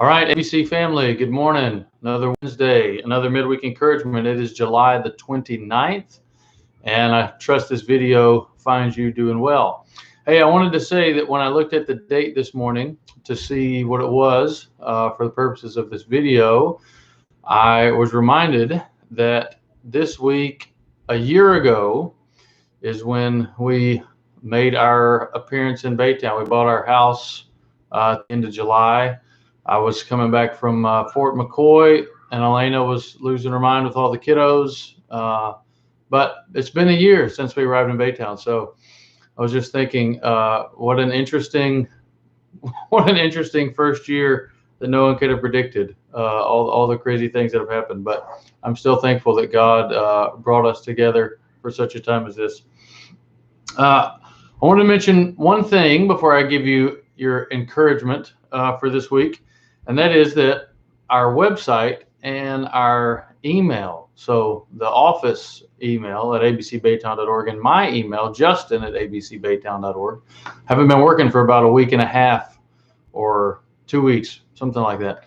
All right, ABC family, good morning. Another Wednesday, another midweek encouragement. It is July the 29th, and I trust this video finds you doing well. Hey, I wanted to say that when I looked at the date this morning to see what it was for the purposes of this video, I was reminded that this week, a year ago, is when we made our appearance in Baytown. We bought our house at the end of July. I was coming back from Fort McCoy, and Elena was losing her mind with all the kiddos. But it's been a year since we arrived in Baytown, so I was just thinking, what an interesting first year that no one could have predicted. All the crazy things that have happened, but I'm still thankful that God brought us together for such a time as this. I want to mention one thing before I give you your encouragement for this week, and that is that our website and our email, so the office email at abcbaytown.org and my email, Justin at abcbaytown.org, haven't been working for about a week and a half or 2 weeks, something like that.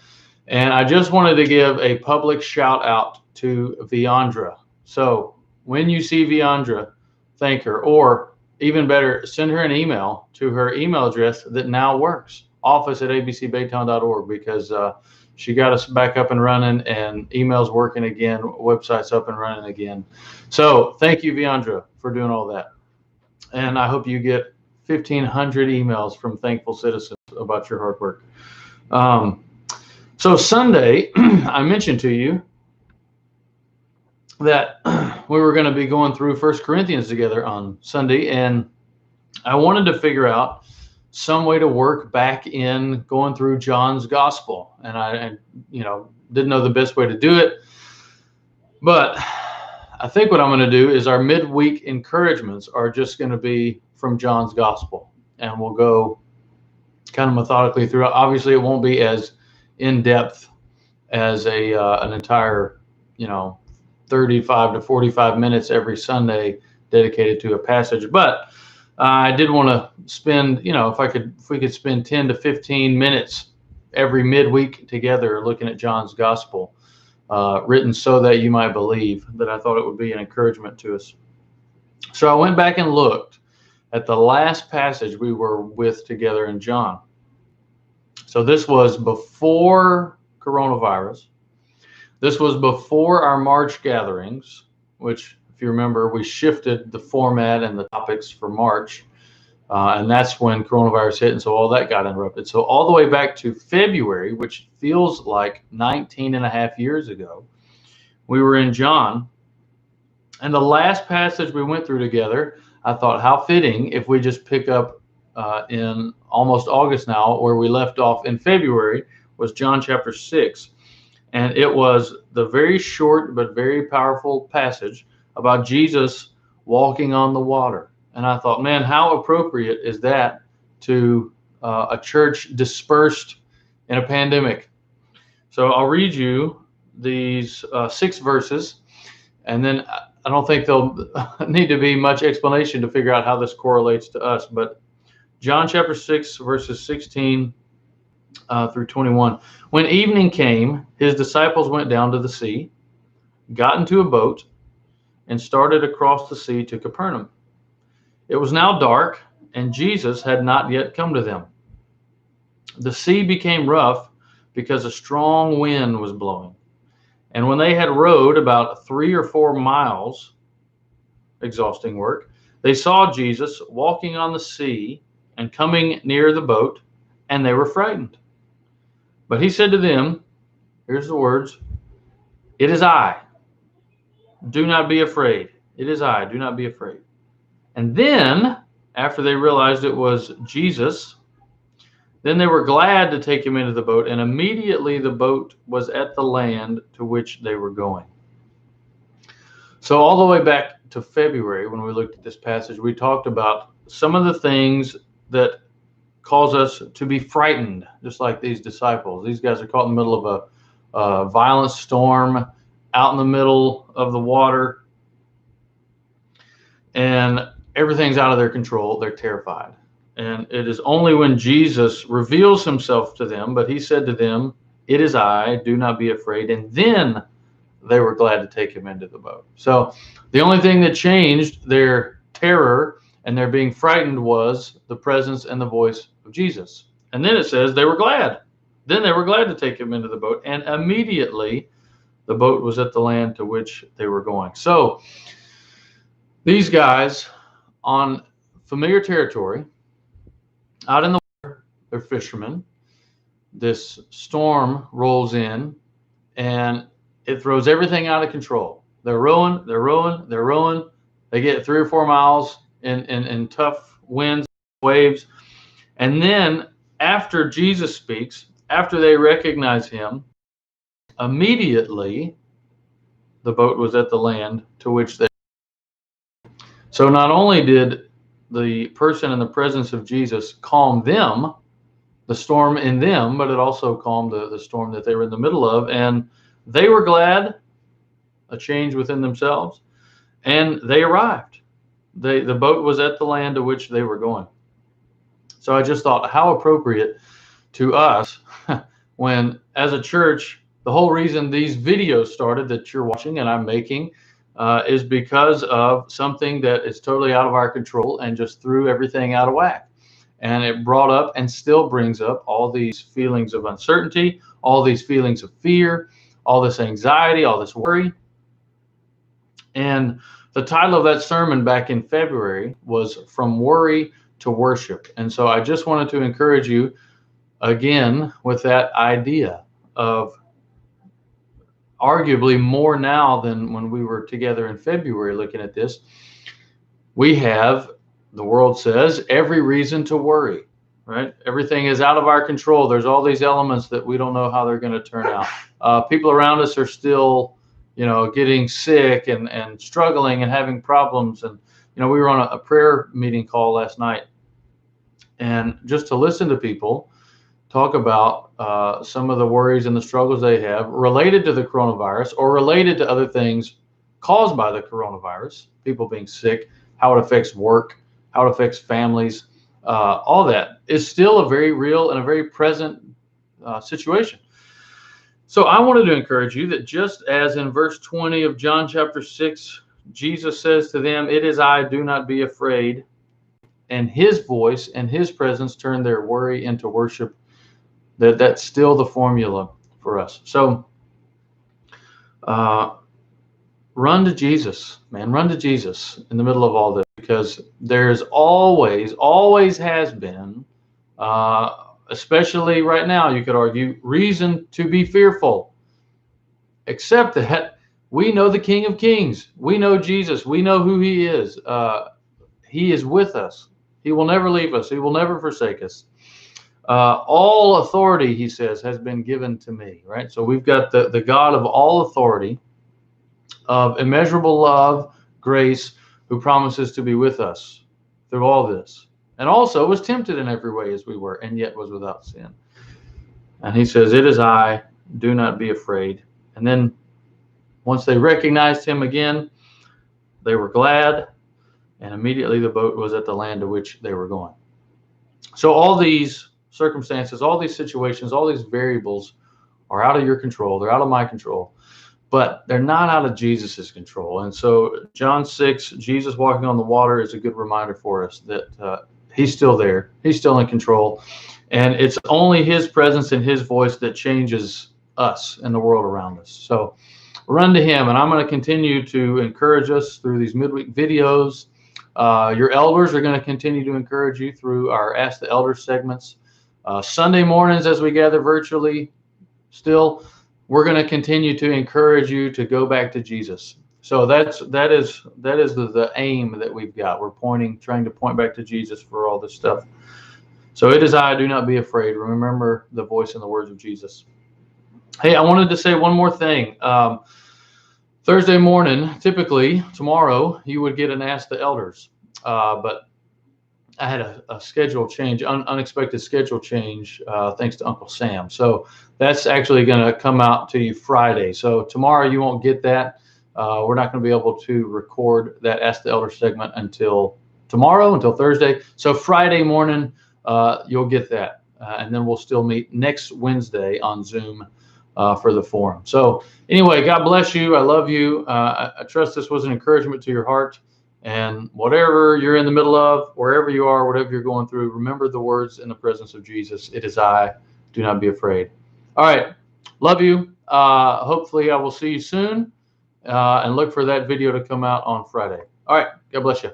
And I just wanted to give a public shout out to Viandra. So when you see Viandra, thank her, or even better, send her an email to her email address that now works, office@abcbaytown.org, because she got us back up and running, and emails working again, websites up and running again. So thank you, Viandra, for doing all that. And I hope you get 1,500 emails from thankful citizens about your hard work. So Sunday, I mentioned to you that we were going to be going through 1 Corinthians together on Sunday, and I wanted to figure out some way to work back in going through John's gospel, and I didn't know the best way to do it, but I think what I'm going to do is our midweek encouragements are just going to be from John's gospel, and we'll go kind of methodically through. Obviously, it won't be as in depth as an entire 35 to 45 minutes every Sunday dedicated to a passage. But I did want to spend, if we could spend 10 to 15 minutes every midweek together looking at John's gospel, written so that you might believe, that I thought it would be an encouragement to us. So I went back and looked at the last passage we were with together in John. So this was before coronavirus. This was before our March gatherings, which, if you remember, we shifted the format and the topics for March, and that's when coronavirus hit, and so all that got interrupted. So all the way back to February, which feels like 19 and a half years ago, we were in John, and the last passage we went through together, I thought, how fitting if we just pick up in almost August now, where we left off in February, was John chapter 6. And it was the very short but very powerful passage about Jesus walking on the water. And I thought, man, how appropriate is that to a church dispersed in a pandemic? So I'll read you these 6 verses, and then I don't think there'll need to be much explanation to figure out how this correlates to us. But John chapter 6, verses 16 through 21. When evening came, his disciples went down to the sea, got into a boat, and started across the sea to Capernaum. It was now dark, and Jesus had not yet come to them. The sea became rough because a strong wind was blowing. And when they had rowed about 3 or 4 miles, exhausting work, they saw Jesus walking on the sea and coming near the boat, and they were frightened. But he said to them, here's the words, "It is I. Do not be afraid. It is I. Do not be afraid." And then, after they realized it was Jesus, then they were glad to take him into the boat, and immediately the boat was at the land to which they were going. So all the way back to February, when we looked at this passage, we talked about some of the things that cause us to be frightened, just like these disciples. These guys are caught in the middle of a violent storm, out in the middle of the water, and everything's out of their control. They're terrified. And it is only when Jesus reveals himself to them, but he said to them, "It is I, do not be afraid." And then they were glad to take him into the boat. So the only thing that changed their terror and their being frightened was the presence and the voice of Jesus. And then it says they were glad. Then they were glad to take him into the boat, and immediately the boat was at the land to which they were going. So these guys on familiar territory, out in the water, they're fishermen. This storm rolls in and it throws everything out of control. They're rowing. They get 3 or 4 miles in tough winds, waves. And then after Jesus speaks, after they recognize him, immediately the boat was at the land to which they. So not only did the person in the presence of Jesus calm them, the storm in them, but it also calmed the storm that they were in the middle of. And they were glad, a change within themselves, and they arrived. The boat was at the land to which they were going. So I just thought how appropriate to us when, as a church, the whole reason these videos started that you're watching and I'm making is because of something that is totally out of our control and just threw everything out of whack. And it brought up and still brings up all these feelings of uncertainty, all these feelings of fear, all this anxiety, all this worry. And the title of that sermon back in February was From Worry to Worship. And so I just wanted to encourage you again with that idea of arguably more now than when we were together in February looking at this. We have, the world says, every reason to worry, right? Everything is out of our control. There's all these elements that we don't know how they're going to turn out. People around us are still, getting sick and struggling and having problems. And, we were on a prayer meeting call last night, and just to listen to people talk about some of the worries and the struggles they have related to the coronavirus or related to other things caused by the coronavirus, people being sick, how it affects work, how it affects families, all that is still a very real and a very present situation. So I wanted to encourage you that just as in verse 20 of John chapter 6, Jesus says to them, "It is I, do not be afraid," and his voice and his presence turn their worry into worship, that's still the formula for us. So run to Jesus, man. Run to Jesus in the middle of all this, because there's always has been, especially right now, you could argue, reason to be fearful. Except that we know the King of Kings. We know Jesus. We know who he is. He is with us. He will never leave us. He will never forsake us. All authority, he says, has been given to me, right? So we've got the God of all authority, of immeasurable love, grace, who promises to be with us through all this, and also was tempted in every way as we were, and yet was without sin. And he says, "It is I, do not be afraid." And then once they recognized him again, they were glad, and immediately the boat was at the land to which they were going. So all these circumstances, all these situations, all these variables are out of your control. They're out of my control, but they're not out of Jesus's control. And so John 6, Jesus walking on the water, is a good reminder for us that he's still there. He's still in control. And it's only his presence and his voice that changes us and the world around us. So run to him. And I'm going to continue to encourage us through these midweek videos. Your elders are going to continue to encourage you through our Ask the Elders segments. Sunday mornings as we gather virtually, still, we're going to continue to encourage you to go back to Jesus. So that is the aim that we've got. We're trying to point back to Jesus for all this stuff. So it is I, do not be afraid. Remember the voice and the words of Jesus. Hey, I wanted to say one more thing. Thursday morning, typically tomorrow, you would get an Ask the Elders, but I had a schedule change, unexpected schedule change, thanks to Uncle Sam. So that's actually going to come out to you Friday. So tomorrow you won't get that. We're not going to be able to record that Ask the Elder segment until tomorrow, until Thursday. So Friday morning, you'll get that. and then we'll still meet next Wednesday on Zoom for the forum. So anyway, God bless you. I love you. I trust this was an encouragement to your heart. And whatever you're in the middle of, wherever you are, whatever you're going through, remember the words in the presence of Jesus. It is I. Do not be afraid. All right. Love you. Hopefully I will see you soon. And look for that video to come out on Friday. All right. God bless you.